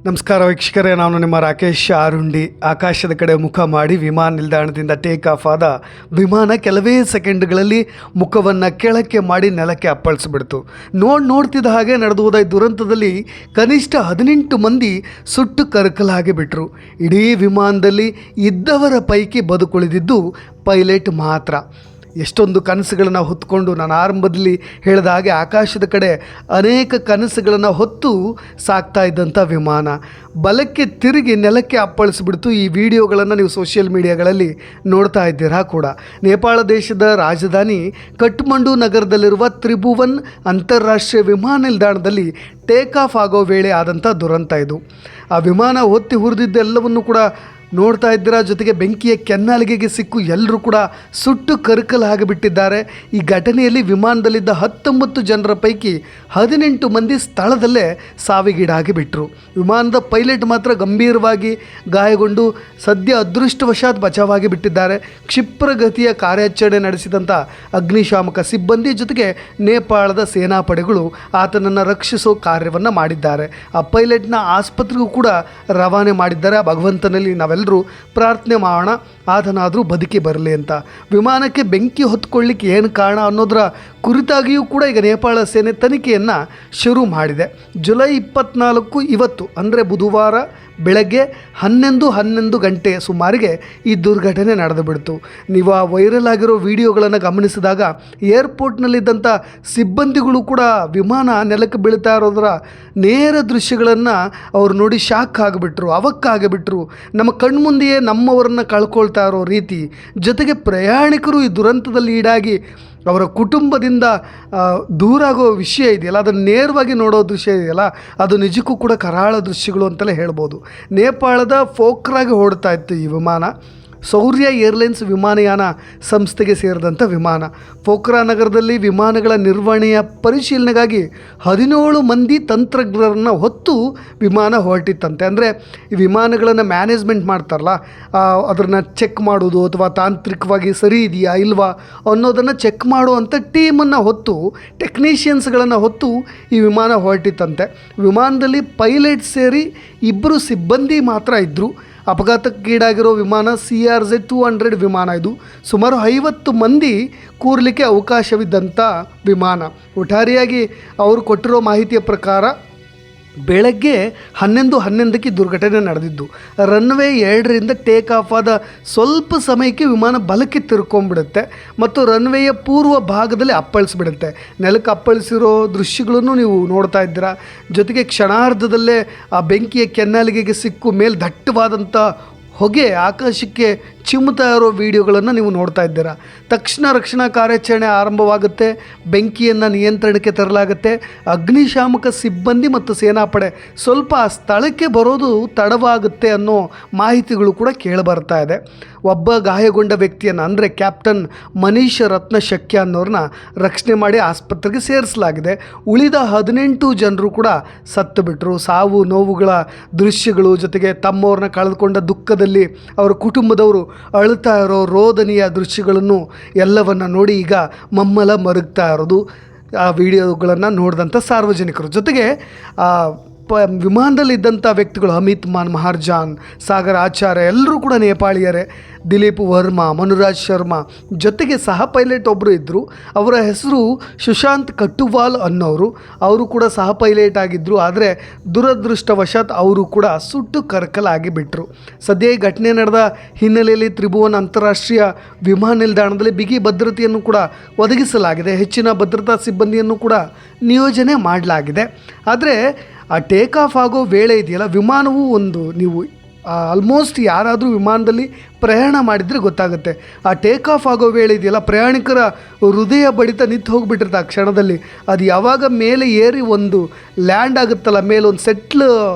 ನಮಸ್ಕಾರ ವೀಕ್ಷಕರೇ, ನಾನು ನಿಮ್ಮ ರಾಕೇಶ್ ಆರುಂಡಿ. ಆಕಾಶದ ಕಡೆ ಮುಖ ಮಾಡಿ ವಿಮಾನ ನಿಲ್ದಾಣದಿಂದ ಟೇಕ್ ಆಫ್ ಆದ ವಿಮಾನ ಕೆಲವೇ ಸೆಕೆಂಡ್ಗಳಲ್ಲಿ ಮುಖವನ್ನು ಕೆಳಕ್ಕೆ ಮಾಡಿ ನೆಲಕ್ಕೆ ಅಪ್ಪಳಿಸ್ಬಿಡ್ತು. ನೋಡ್ತಿದ್ದ ಹಾಗೆ ನಡೆದುವುದ ಈ ದುರಂತದಲ್ಲಿ ಕನಿಷ್ಠ 18 ಮಂದಿ ಸುಟ್ಟು ಕರಕಲಾಗಿ ಬಿಟ್ಟರು. ಇಡೀ ವಿಮಾನದಲ್ಲಿ ಇದ್ದವರ ಪೈಕಿ ಬದುಕುಳಿದಿದ್ದು ಪೈಲಟ್ ಮಾತ್ರ. ಎಷ್ಟೊಂದು ಕನಸುಗಳನ್ನು ಹೊತ್ತುಕೊಂಡು ನಾನು ಆರಂಭದಲ್ಲಿ ಹೇಳಿದ ಹಾಗೆ ಆಕಾಶದ ಕಡೆ ಅನೇಕ ಕನಸುಗಳನ್ನು ಹೊತ್ತು ಸಾಗ್ತಾ ಇದ್ದಂಥ ವಿಮಾನ ಬಲಕ್ಕೆ ತಿರುಗಿ ನೆಲಕ್ಕೆ ಅಪ್ಪಳಿಸ್ಬಿಡ್ತು. ಈ ವಿಡಿಯೋಗಳನ್ನು ನೀವು ಸೋಷಿಯಲ್ ಮೀಡಿಯಾಗಳಲ್ಲಿ ನೋಡ್ತಾ ಇದ್ದೀರಾ ಕೂಡ. ನೇಪಾಳ ದೇಶದ ರಾಜಧಾನಿ ಕಠ್ಮಂಡು ನಗರದಲ್ಲಿರುವ ತ್ರಿಭುವನ್ ಅಂತಾರಾಷ್ಟ್ರೀಯ ವಿಮಾನ ನಿಲ್ದಾಣದಲ್ಲಿ ಟೇಕ್ ಆಫ್ ಆಗೋ ವೇಳೆ ಆದಂಥ ದುರಂತ ಇದು. ಆ ವಿಮಾನ ಹೊತ್ತಿ ಹುರಿದಿದ್ದೆಲ್ಲವನ್ನು ಕೂಡ ನೋಡ್ತಾ ಇದ್ದೀರಾ. ಜೊತೆಗೆ ಬೆಂಕಿಯ ಕೆನ್ನಾಲಿಗೆಗೆ ಸಿಕ್ಕು ಎಲ್ಲರೂ ಕೂಡ ಸುಟ್ಟು ಕರಕಲಾಗಿಬಿಟ್ಟಿದ್ದಾರೆ. ಈ ಘಟನೆಯಲ್ಲಿ ವಿಮಾನದಲ್ಲಿದ್ದ 19 ಜನರ ಪೈಕಿ 18 ಮಂದಿ ಸ್ಥಳದಲ್ಲೇ ಸಾವಿಗೀಡಾಗಿ ಬಿಟ್ಟರು. ವಿಮಾನದ ಪೈಲಟ್ ಮಾತ್ರ ಗಂಭೀರವಾಗಿ ಗಾಯಗೊಂಡು ಸದ್ಯ ಅದೃಷ್ಟವಶಾತ್ ಬಚಾವಾಗಿ ಬಿಟ್ಟಿದ್ದಾರೆ. ಕ್ಷಿಪ್ರಗತಿಯ ಕಾರ್ಯಾಚರಣೆ ನಡೆಸಿದಂಥ ಅಗ್ನಿಶಾಮಕ ಸಿಬ್ಬಂದಿ ಜೊತೆಗೆ ನೇಪಾಳದ ಸೇನಾಪಡೆಗಳು ಆತನನ್ನು ರಕ್ಷಿಸೋ ಕಾರ್ಯವನ್ನು ಮಾಡಿದ್ದಾರೆ. ಆ ಪೈಲಟ್ನ ಆಸ್ಪತ್ರೆಗೂ ಕೂಡ ರವಾನೆ ಮಾಡಿದ್ದಾರೆ. ಆ ಭಗವಂತನಲ್ಲಿ ನಾವೆಲ್ಲರೂ ಪ್ರಾರ್ಥನೆ ಮಾಡೋಣ, ಆತನಾದರೂ ಬದುಕಿ ಬರಲಿ ಅಂತ. ವಿಮಾನಕ್ಕೆ ಬೆಂಕಿ ಹೊತ್ಕೊಳ್ಳಿಕ್ಕೆ ಏನು ಕಾರಣ ಅನ್ನೋದರ ಕುರಿತಾಗಿಯೂ ಕೂಡ ಈಗ ನೇಪಾಳ ಸೇನೆ ತನಿಖೆಯನ್ನು ಶುರು ಮಾಡಿದೆ. ಜುಲೈ 24 ಇವತ್ತು ಅಂದರೆ ಬುಧವಾರ ಬೆಳಗ್ಗೆ 11 ಗಂಟೆ ಸುಮಾರಿಗೆ ಈ ದುರ್ಘಟನೆ ನಡೆದು ಬಿಡ್ತು. ನೀವು ಆ ವೈರಲ್ ಆಗಿರೋ ವಿಡಿಯೋಗಳನ್ನು ಗಮನಿಸಿದಾಗ ಏರ್ಪೋರ್ಟ್ನಲ್ಲಿದ್ದಂಥ ಸಿಬ್ಬಂದಿಗಳು ಕೂಡ ವಿಮಾನ ನೆಲಕ್ಕೆ ಬೀಳ್ತಾ ಇರೋದರ ನೇರ ದೃಶ್ಯಗಳನ್ನು ಅವ್ರು ನೋಡಿ ಶಾಕ್ ಆಗಿಬಿಟ್ರು, ಅವಕ್ಕಾಗಿಬಿಟ್ರು. ನಮ್ಮ ಕಣ್ಮುಂದೆಯೇ ನಮ್ಮವರನ್ನು ಕಳ್ಕೊಳ್ತಾ ಇರೋ ರೀತಿ, ಜೊತೆಗೆ ಪ್ರಯಾಣಿಕರು ಈ ದುರಂತದಲ್ಲಿ ಈಡಾಗಿ ಅವರ ಕುಟುಂಬದಿಂದ ದೂರ ಆಗೋ ವಿಷಯ ಇದೆಯಲ್ಲ, ಅದನ್ನು ನೇರವಾಗಿ ನೋಡೋ ದೃಶ್ಯ ಇದೆಯಲ್ಲ, ಅದು ನಿಜಕ್ಕೂ ಕೂಡ ಕರಾಳ ದೃಶ್ಯಗಳು ಅಂತಲೇ ಹೇಳ್ಬೋದು. ನೇಪಾಳದ ಫೋಕ್ರಾಗೆ ಹೊರಡ್ತಾ ಇತ್ತು ಈ ವಿಮಾನ. ಸೌರ್ಯ ಏರ್ಲೈನ್ಸ್ ವಿಮಾನಯಾನ ಸಂಸ್ಥೆಗೆ ಸೇರಿದಂಥ ವಿಮಾನ. ಪೋಖ್ರಾ ನಗರದಲ್ಲಿ ವಿಮಾನಗಳ ನಿರ್ವಹಣೆಯ ಪರಿಶೀಲನೆಗಾಗಿ 17 ಮಂದಿ ತಂತ್ರಜ್ಞರನ್ನು ಹೊತ್ತು ವಿಮಾನ ಹೊರಟಿತ್ತಂತೆ. ಅಂದರೆ ಈ ವಿಮಾನಗಳನ್ನು ಮ್ಯಾನೇಜ್ಮೆಂಟ್ ಮಾಡ್ತಾರಲ್ಲ, ಅದನ್ನು ಚೆಕ್ ಮಾಡೋದು ಅಥವಾ ತಾಂತ್ರಿಕವಾಗಿ ಸರಿ ಇದೆಯಾ ಇಲ್ವಾ ಅನ್ನೋದನ್ನು ಚೆಕ್ ಮಾಡುವಂಥ ಟೀಮನ್ನು ಹೊತ್ತು, ಟೆಕ್ನಿಷಿಯನ್ಸ್ಗಳನ್ನು ಹೊತ್ತು ಈ ವಿಮಾನ ಹೊರಟಿತ್ತಂತೆ. ವಿಮಾನದಲ್ಲಿ ಪೈಲಟ್ ಸೇರಿ 2 ಸಿಬ್ಬಂದಿ ಮಾತ್ರ ಇದ್ದರು. ಅಪಘಾತಕ್ಕೀಡಾಗಿರೋ ವಿಮಾನ CRZ-200 ವಿಮಾನ. ಇದು ಸುಮಾರು 50 ಮಂದಿ ಕೂರಲಿಕ್ಕೆ ಅವಕಾಶವಿದ್ದಂಥ ವಿಮಾನ. ಒಟ್ಟಾರೆಯಾಗಿ ಅವರು ಕೊಟ್ಟಿರೋ ಮಾಹಿತಿಯ ಪ್ರಕಾರ ಬೆಳಗ್ಗೆ 11:11ಕ್ಕೆ ದುರ್ಘಟನೆ ನಡೆದಿದ್ದು. ರನ್ವೇ 2ರಿಂದ ಟೇಕ್ ಆಫ್ ಆದ ಸ್ವಲ್ಪ ಸಮಯಕ್ಕೆ ವಿಮಾನ ಬಲಕ್ಕೆ ತಿರ್ಕೊಂಡ್ಬಿಡುತ್ತೆ ಮತ್ತು ರನ್ವೇಯ ಪೂರ್ವ ಭಾಗದಲ್ಲಿ ಅಪ್ಪಳಿಸ್ಬಿಡುತ್ತೆ. ನೆಲಕ್ಕೆ ಅಪ್ಪಳಿಸಿರೋ ದೃಶ್ಯಗಳನ್ನು ನೀವು ನೋಡ್ತಾ ಇದ್ದೀರಾ. ಜೊತೆಗೆ ಕ್ಷಣಾರ್ಧದಲ್ಲೇ ಆ ಬೆಂಕಿಯ ಕೆನ್ನಾಲಿಗೆಗೆ ಸಿಕ್ಕು ಮೇಲೆ ದಟ್ಟವಾದಂಥ ಹೊಗೆ ಆಕಾಶಕ್ಕೆ ಚಿಮ್ಮುತ್ತಾ ಇರೋ ವಿಡಿಯೋಗಳನ್ನು ನೀವು ನೋಡ್ತಾ ಇದ್ದೀರಾ. ತಕ್ಷಣ ರಕ್ಷಣಾ ಕಾರ್ಯಾಚರಣೆ ಆರಂಭವಾಗುತ್ತೆ. ಬೆಂಕಿಯನ್ನು ನಿಯಂತ್ರಣಕ್ಕೆ ತರಲಾಗುತ್ತೆ. ಅಗ್ನಿಶಾಮಕ ಸಿಬ್ಬಂದಿ ಮತ್ತು ಸೇನಾಪಡೆ ಸ್ವಲ್ಪ ಆ ಸ್ಥಳಕ್ಕೆ ಬರೋದು ತಡವಾಗುತ್ತೆ ಅನ್ನೋ ಮಾಹಿತಿಗಳು ಕೂಡ ಕೇಳಿಬರ್ತಾ ಇದೆ. ಒಬ್ಬ ಗಾಯಗೊಂಡ ವ್ಯಕ್ತಿಯನ್ನು ಅಂದರೆ ಕ್ಯಾಪ್ಟನ್ ಮನೀಶ್ ರತ್ನಶಕ್ಯ ಅನ್ನೋರನ್ನ ರಕ್ಷಣೆ ಮಾಡಿ ಆಸ್ಪತ್ರೆಗೆ ಸೇರಿಸಲಾಗಿದೆ. ಉಳಿದ 18 ಜನರು ಕೂಡ ಸತ್ತು ಬಿಟ್ಟರು. ಸಾವು ನೋವುಗಳ ದೃಶ್ಯಗಳು, ಜೊತೆಗೆ ತಮ್ಮವ್ರನ್ನ ಕಳೆದುಕೊಂಡ ದುಃಖದಲ್ಲಿ ಅವರ ಕುಟುಂಬದವರು ಅಳುತ್ತಾ ಇರೋ ರೋದನೆಯ ದೃಶ್ಯಗಳನ್ನು ಎಲ್ಲವನ್ನು ನೋಡಿ ಈಗ ಮಮ್ಮಲ ಮರುಗ್ತಾ ಇರೋದು ಆ ವಿಡಿಯೋಗಳನ್ನು ನೋಡಿದಂಥ ಸಾರ್ವಜನಿಕರು. ಜೊತೆಗೆ ವಿಮಾನದಲ್ಲಿದ್ದಂಥ ವ್ಯಕ್ತಿಗಳು ಅಮಿತ್ ಮಹಾರ್ಜಾನ್, ಸಾಗರ್ ಆಚಾರ್ಯ ಎಲ್ಲರೂ ಕೂಡ ನೇಪಾಳಿಯರೇ. ದಿಲೀಪ್ ವರ್ಮಾ, ಮನುರಾಜ್ ಶರ್ಮಾ, ಜೊತೆಗೆ ಸಹ ಪೈಲಟ್ ಒಬ್ಬರು ಇದ್ದರು. ಅವರ ಹೆಸರು ಸುಶಾಂತ್ ಕಟ್ಟುವಾಲ್ ಅನ್ನೋರು. ಅವರು ಕೂಡ ಸಹ ಪೈಲಟ್ ಆಗಿದ್ದರು. ಆದರೆ ದುರದೃಷ್ಟವಶಾತ್ ಅವರು ಕೂಡ ಸುಟ್ಟು ಕರಕಲಾಗಿ ಬಿಟ್ಟರು. ಸದ್ಯ ಈ ಘಟನೆ ನಡೆದ ಹಿನ್ನೆಲೆಯಲ್ಲಿ ತ್ರಿಭುವನ್ ಅಂತಾರಾಷ್ಟ್ರೀಯ ವಿಮಾನ ನಿಲ್ದಾಣದಲ್ಲಿ ಬಿಗಿ ಭದ್ರತೆಯನ್ನು ಕೂಡ ಒದಗಿಸಲಾಗಿದೆ. ಹೆಚ್ಚಿನ ಭದ್ರತಾ ಸಿಬ್ಬಂದಿಯನ್ನು ಕೂಡ ನಿಯೋಜನೆ ಮಾಡಲಾಗಿದೆ. ಆದರೆ ಆ ಟೇಕ್ ಆಫ್ ಆಗೋ ವೇಳೆ ಇದೆಯಲ್ಲ, ವಿಮಾನವು ನೀವು ಆಲ್ಮೋಸ್ಟ್ ಯಾರಾದರೂ ವಿಮಾನದಲ್ಲಿ ಪ್ರಯಾಣ ಮಾಡಿದರೆ ಗೊತ್ತಾಗುತ್ತೆ. ಆ ಟೇಕ್ ಆಫ್ ಆಗೋ ವೇಳೆ ಇದೆಯಲ್ಲ, ಪ್ರಯಾಣಿಕರ ಹೃದಯ ಬಡಿತ ನಿಂತು ಹೋಗಿಬಿಟ್ಟಿರುತ್ತೆ ಆ ಕ್ಷಣದಲ್ಲಿ. ಅದು ಯಾವಾಗ ಮೇಲೆ ಏರಿ ಒಂದು ಲ್ಯಾಂಡ್ ಆಗುತ್ತಲ್ಲ, ಮೇಲೊಂದು ಸೆಟ್ಲ್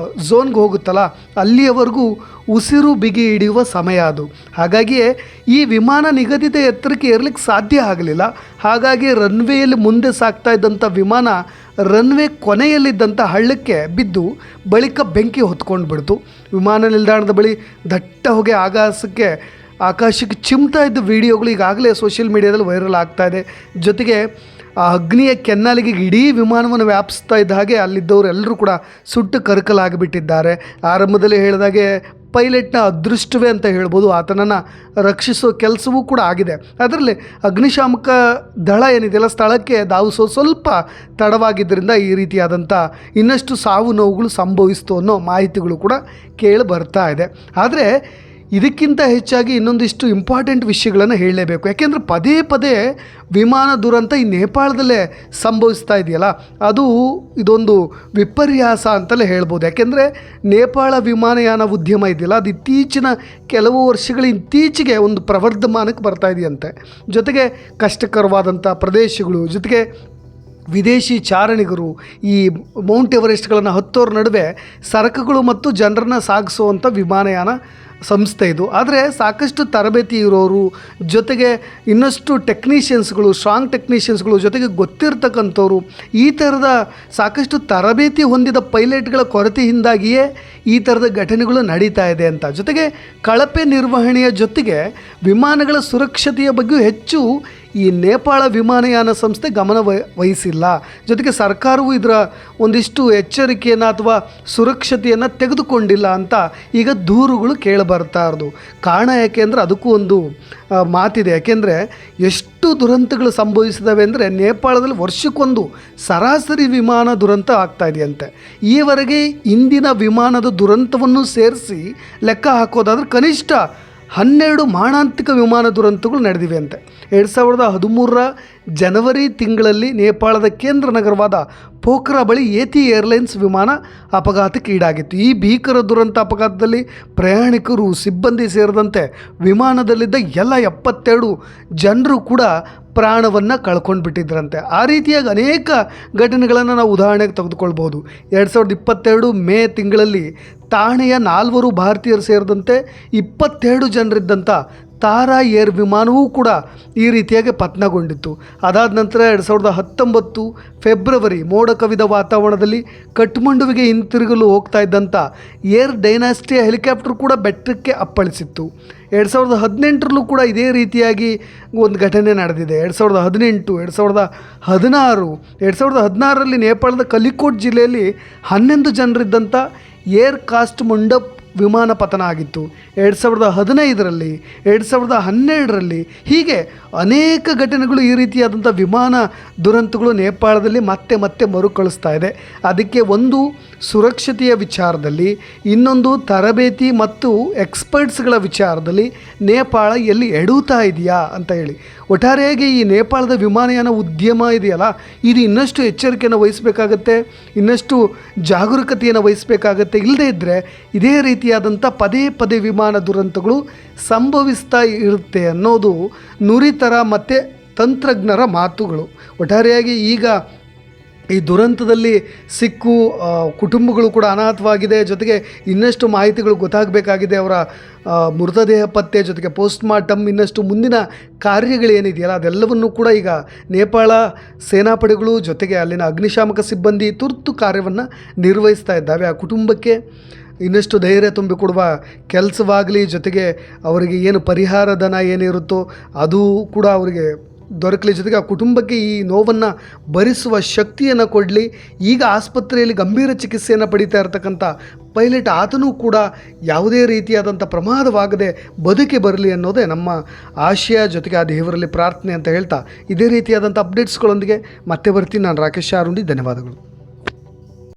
ಝೋನ್ಗೆ ಹೋಗುತ್ತಲ್ಲ, ಅಲ್ಲಿಯವರೆಗೂ ಉಸಿರು ಬಿಗಿ ಹಿಡಿಯುವ ಸಮಯ ಅದು. ಹಾಗಾಗಿಯೇ ಈ ವಿಮಾನ ನಿಗದಿತ ಎತ್ತರಕ್ಕೆ ಏರಲಿಕ್ಕೆ ಸಾಧ್ಯ ಆಗಲಿಲ್ಲ. ಹಾಗಾಗಿ ರನ್ವೇಯಲ್ಲಿ ಮುಂದೆ ಸಾಗ್ತಾ ಇದ್ದಂಥ ವಿಮಾನ ರನ್ವೇ ಕೊನೆಯಲ್ಲಿದ್ದಂಥ ಹಳ್ಳಕ್ಕೆ ಬಿದ್ದು ಬಳಿಕ ಬೆಂಕಿ ಹೊತ್ಕೊಂಡು ಬಿಡ್ತು. ವಿಮಾನ ನಿಲ್ದಾಣದ ಬಳಿ ದಟ್ಟ ಹೊಗೆ ಆಕಾಶಕ್ಕೆ ಆಕಾಶಕ್ಕೆ ಚಿಮ್ತಾ ಇದ್ದ ವಿಡಿಯೋಗಳು ಈಗಾಗಲೇ ಸೋಷಿಯಲ್ ಮೀಡಿಯಾದಲ್ಲಿ ವೈರಲ್ ಆಗ್ತಾ ಇದೆ. ಜೊತೆಗೆ ಆ ಅಗ್ನಿಯ ಕೆನ್ನಾಲಿಗೆ ಇಡೀ ವಿಮಾನವನ್ನು ವ್ಯಾಪಿಸ್ತಾ ಇದ್ದ ಹಾಗೆ ಅಲ್ಲಿದ್ದವರು ಎಲ್ಲರೂ ಕೂಡ ಸುಟ್ಟು ಕರಕಲಾಗಿಬಿಟ್ಟಿದ್ದಾರೆ. ಆರಂಭದಲ್ಲಿ ಹೇಳಿದಾಗೆ ಪೈಲಟ್ನ ಅದೃಷ್ಟವೇ ಅಂತ ಹೇಳ್ಬೋದು, ಆತನನ್ನು ರಕ್ಷಿಸೋ ಕೆಲಸವೂ ಕೂಡ ಆಗಿದೆ. ಅದರಲ್ಲಿ ಅಗ್ನಿಶಾಮಕ ದಳ ಏನಿದೆಯಲ್ಲ ಸ್ಥಳಕ್ಕೆ ಧಾವಿಸೋ ಸ್ವಲ್ಪ ತಡವಾಗಿದ್ದರಿಂದ ಈ ರೀತಿಯಾದಂಥ ಇನ್ನಷ್ಟು ಸಾವು ನೋವುಗಳು ಸಂಭವಿಸ್ತು ಅನ್ನೋ ಮಾಹಿತಿಗಳು ಕೂಡ ಕೇಳಿ ಬರ್ತಾ ಇದೆ. ಆದರೆ ಇದಕ್ಕಿಂತ ಹೆಚ್ಚಾಗಿ ಇನ್ನೊಂದಿಷ್ಟು ಇಂಪಾರ್ಟೆಂಟ್ ವಿಷಯಗಳನ್ನು ಹೇಳಲೇಬೇಕು. ಯಾಕೆಂದರೆ ಪದೇ ಪದೇ ವಿಮಾನ ದುರಂತ ಈ ನೇಪಾಳದಲ್ಲೇ ಸಂಭವಿಸ್ತಾ ಇದೆಯಲ್ಲ, ಅದು ಇದೊಂದು ವಿಪರ್ಯಾಸ ಅಂತಲೇ ಹೇಳ್ಬೋದು. ಯಾಕೆಂದರೆ ನೇಪಾಳ ವಿಮಾನಯಾನ ಉದ್ಯಮ ಇದೆಯಲ್ಲ, ಅದು ಇತ್ತೀಚಿನ ಕೆಲವು ವರ್ಷಗಳ ಇತ್ತೀಚೆಗೆ ಒಂದು ಪ್ರವರ್ಧಮಾನಕ್ಕೆ ಬರ್ತಾ ಇದೆಯಂತೆ. ಜೊತೆಗೆ ಕಷ್ಟಕರವಾದಂಥ ಪ್ರದೇಶಗಳು, ಜೊತೆಗೆ ವಿದೇಶಿ ಚಾರಣಿಗರು ಈ ಮೌಂಟ್ ಎವರೆಸ್ಟ್ಗಳನ್ನು ಹತ್ತೋರ ನಡುವೆ ಸರಕುಗಳು ಮತ್ತು ಜನರನ್ನು ಸಾಗಿಸುವಂಥ ವಿಮಾನಯಾನ ಸಂಸ್ಥೆ ಇದು. ಆದರೆ ಸಾಕಷ್ಟು ತರಬೇತಿ ಇರೋರು, ಜೊತೆಗೆ ಇನ್ನಷ್ಟು ಟೆಕ್ನಿಷಿಯನ್ಸ್ಗಳು, ಸ್ಟ್ರಾಂಗ್ ಟೆಕ್ನಿಷಿಯನ್ಸ್ಗಳು, ಜೊತೆಗೆ ಗೊತ್ತಿರ್ತಕ್ಕಂಥವ್ರು, ಈ ಥರದ ಸಾಕಷ್ಟು ತರಬೇತಿ ಹೊಂದಿದ ಪೈಲಟ್ಗಳ ಕೊರತೆಯಿಂದಾಗಿಯೇ ಈ ಥರದ ಘಟನೆಗಳು ನಡೀತಾ ಇದೆ ಅಂತ. ಜೊತೆಗೆ ಕಳಪೆ ನಿರ್ವಹಣೆಯ ಜೊತೆಗೆ ವಿಮಾನಗಳ ಸುರಕ್ಷತೆಯ ಬಗ್ಗೆ ಹೆಚ್ಚು ಈ ನೇಪಾಳ ವಿಮಾನಯಾನ ಸಂಸ್ಥೆ ಗಮನ ವಹಿಸಿಲ್ಲ. ಜೊತೆಗೆ ಸರ್ಕಾರವು ಇದರ ಒಂದಿಷ್ಟು ಎಚ್ಚರಿಕೆಯನ್ನು ಅಥವಾ ಸುರಕ್ಷತೆಯನ್ನು ತೆಗೆದುಕೊಂಡಿಲ್ಲ ಅಂತ ಈಗ ದೂರುಗಳು ಕೇಳಿಬರ್ತಾ ಇರೋದು. ಕಾರಣ ಯಾಕೆ ಅಂದರೆ ಅದಕ್ಕೂ ಒಂದು ಮಾತಿದೆ. ಯಾಕೆಂದರೆ ಎಷ್ಟು ದುರಂತಗಳು ಸಂಭವಿಸಿದವೆ ಅಂದರೆ ನೇಪಾಳದಲ್ಲಿ ವರ್ಷಕ್ಕೊಂದು ಸರಾಸರಿ ವಿಮಾನ ದುರಂತ ಆಗ್ತಾ ಇದೆಯಂತೆ. ಈವರೆಗೆ ಇಂದಿನ ವಿಮಾನದ ದುರಂತವನ್ನು ಸೇರಿಸಿ ಲೆಕ್ಕ ಹಾಕೋದಾದ್ರೆ ಕನಿಷ್ಠ 12 ಮಾರಣಾಂತಿಕ ವಿಮಾನ ದುರಂತಗಳು ನಡೆದಿವೆ ಅಂತೆ. 2013ರ ಜನವರಿ ತಿಂಗಳಲ್ಲಿ ನೇಪಾಳದ ಕೇಂದ್ರ ನಗರವಾದ ಪೋಖ್ರಾ ಬಳಿ ಏತಿ ಏರ್ಲೈನ್ಸ್ ವಿಮಾನ ಅಪಘಾತಕ್ಕೆ ಈಡಾಗಿತ್ತು. ಈ ಭೀಕರ ದುರಂತ ಅಪಘಾತದಲ್ಲಿ ಪ್ರಯಾಣಿಕರು, ಸಿಬ್ಬಂದಿ ಸೇರಿದಂತೆ ವಿಮಾನದಲ್ಲಿದ್ದ ಎಲ್ಲ 72 ಜನರು ಕೂಡ ಪ್ರಾಣವನ್ನು ಕಳ್ಕೊಂಡು ಬಿಟ್ಟಿದ್ದರಂತೆ. ಆ ರೀತಿಯಾಗಿ ಅನೇಕ ಘಟನೆಗಳನ್ನು ನಾವು ಉದಾಹರಣೆಗೆ ತೆಗೆದುಕೊಳ್ಬೋದು. 2022 ಮೇ ತಿಂಗಳಲ್ಲಿ ಥಾಣೆಯ 4 ಭಾರತೀಯರು ಸೇರಿದಂತೆ 22 ಜನರಿದ್ದಂಥ ತಾರಾ ಏರ್ ವಿಮಾನವೂ ಕೂಡ ಈ ರೀತಿಯಾಗಿ ಪತನಗೊಂಡಿತ್ತು. ಅದಾದ ನಂತರ 2019 ಫೆಬ್ರವರಿ ಮೋಡ ಕವಿದ ವಾತಾವರಣದಲ್ಲಿ ಕಠ್ಮಂಡುವಿಗೆ ಹಿಂತಿರುಗಲು ಹೋಗ್ತಾ ಇದ್ದಂಥ ಏರ್ ಡೈನಾಸ್ಟಿಯ ಹೆಲಿಕಾಪ್ಟರ್ ಕೂಡ ಬೆಟ್ಟಕ್ಕೆ ಅಪ್ಪಳಿಸಿತ್ತು. 2018ರಲ್ಲೂ ಕೂಡ ಇದೇ ರೀತಿಯಾಗಿ ಒಂದು ಘಟನೆ ನಡೆದಿದೆ. 2018, 2016, 2016ರಲ್ಲಿ ನೇಪಾಳದ ಕಲಿಕೋಟ್ ಜಿಲ್ಲೆಯಲ್ಲಿ 11 ಜನರಿದ್ದಂಥ ಏರ್ ಕಾಸ್ಟ್ ಮಂಡಪ್ ವಿಮಾನ ಪತನ ಆಗಿತ್ತು. 2015ರಲ್ಲಿ, 2012ರಲ್ಲಿ ಹೀಗೆ ಅನೇಕ ಘಟನೆಗಳು ಈ ರೀತಿಯಾದಂಥ ವಿಮಾನ ದುರಂತಗಳು ನೇಪಾಳದಲ್ಲಿ ಮತ್ತೆ ಮತ್ತೆ ಮರುಕಳಿಸ್ತಾ ಇದೆ. ಅದಕ್ಕೆ ಒಂದು ಸುರಕ್ಷತೆಯ ವಿಚಾರದಲ್ಲಿ, ಇನ್ನೊಂದು ತರಬೇತಿ ಮತ್ತು ಎಕ್ಸ್ಪರ್ಟ್ಸ್ಗಳ ವಿಚಾರದಲ್ಲಿ ನೇಪಾಳ ಎಲ್ಲಿ ಎಡುತ್ತಾ ಇದೆಯಾ ಅಂತ ಹೇಳಿ. ಒಟ್ಟಾರೆಯಾಗಿ ಈ ನೇಪಾಳದ ವಿಮಾನಯಾನ ಉದ್ಯಮ ಇದೆಯಲ್ಲ, ಇದು ಇನ್ನಷ್ಟು ಎಚ್ಚರಿಕೆಯನ್ನು ವಹಿಸಬೇಕಾಗತ್ತೆ, ಇನ್ನಷ್ಟು ಜಾಗರೂಕತೆಯನ್ನು ವಹಿಸಬೇಕಾಗತ್ತೆ. ಇಲ್ಲದೇ ಇದ್ದರೆ ಇದೇ ರೀತಿಯಾದಂಥ ಪದೇ ಪದೇ ವಿಮಾನ ದುರಂತಗಳು ಸಂಭವಿಸ್ತಾ ಇರುತ್ತೆ ಅನ್ನೋದು ನುರಿತರ ಮತ್ತು ತಂತ್ರಜ್ಞರ ಮಾತುಗಳು. ಒಟ್ಟಾರೆಯಾಗಿ ಈಗ ಈ ದುರಂತದಲ್ಲಿ ಸಿಕ್ಕು ಕುಟುಂಬಗಳು ಕೂಡ ಅನಾಥವಾಗಿದೆ. ಜೊತೆಗೆ ಇನ್ನಷ್ಟು ಮಾಹಿತಿಗಳು ಗೊತ್ತಾಗಬೇಕಾಗಿದೆ. ಅವರ ಮೃತದೇಹ ಪತ್ತೆ, ಜೊತೆಗೆ ಪೋಸ್ಟ್ಮಾರ್ಟಮ್, ಇನ್ನಷ್ಟು ಮುಂದಿನ ಕಾರ್ಯಗಳೇನಿದೆಯಲ್ಲ ಅದೆಲ್ಲವನ್ನೂ ಕೂಡ ಈಗ ನೇಪಾಳ ಸೇನಾಪಡೆಗಳು ಜೊತೆಗೆ ಅಲ್ಲಿನ ಅಗ್ನಿಶಾಮಕ ಸಿಬ್ಬಂದಿ ತುರ್ತು ಕಾರ್ಯವನ್ನು ನಿರ್ವಹಿಸ್ತಾ ಇದ್ದಾವೆ. ಆ ಕುಟುಂಬಕ್ಕೆ ಇನ್ನಷ್ಟು ಧೈರ್ಯ ತುಂಬಿಕೊಡುವ ಕೆಲಸವಾಗಲಿ, ಜೊತೆಗೆ ಅವರಿಗೆ ಏನು ಪರಿಹಾರ ಧನ ಏನಿರುತ್ತೋ ಅದು ಕೂಡ ಅವರಿಗೆ ದೊರಕಲಿ, ಜೊತೆಗೆ ಆ ಕುಟುಂಬಕ್ಕೆ ಈ ನೋವನ್ನು ಭರಿಸುವ ಶಕ್ತಿಯನ್ನು ಕೊಡಲಿ. ಈಗ ಆಸ್ಪತ್ರೆಯಲ್ಲಿ ಗಂಭೀರ ಚಿಕಿತ್ಸೆಯನ್ನು ಪಡೀತಾ ಇರತಕ್ಕಂಥ ಪೈಲಟ್ ಆತನೂ ಕೂಡ ಯಾವುದೇ ರೀತಿಯಾದಂಥ ಪ್ರಮಾದವಾಗದೆ ಬದುಕಿ ಬರಲಿ ಅನ್ನೋದೇ ನಮ್ಮ ಆಶಯ, ಜೊತೆಗೆ ಆ ದೇವರಲ್ಲಿ ಪ್ರಾರ್ಥನೆ ಅಂತ ಹೇಳ್ತಾ ಇದೇ ರೀತಿಯಾದಂಥ ಅಪ್ಡೇಟ್ಸ್ಗಳೊಂದಿಗೆ ಮತ್ತೆ ಬರ್ತೀನಿ. ನಾನು ರಾಕೇಶ್ ಆರುಂಡಿ. ಧನ್ಯವಾದಗಳು.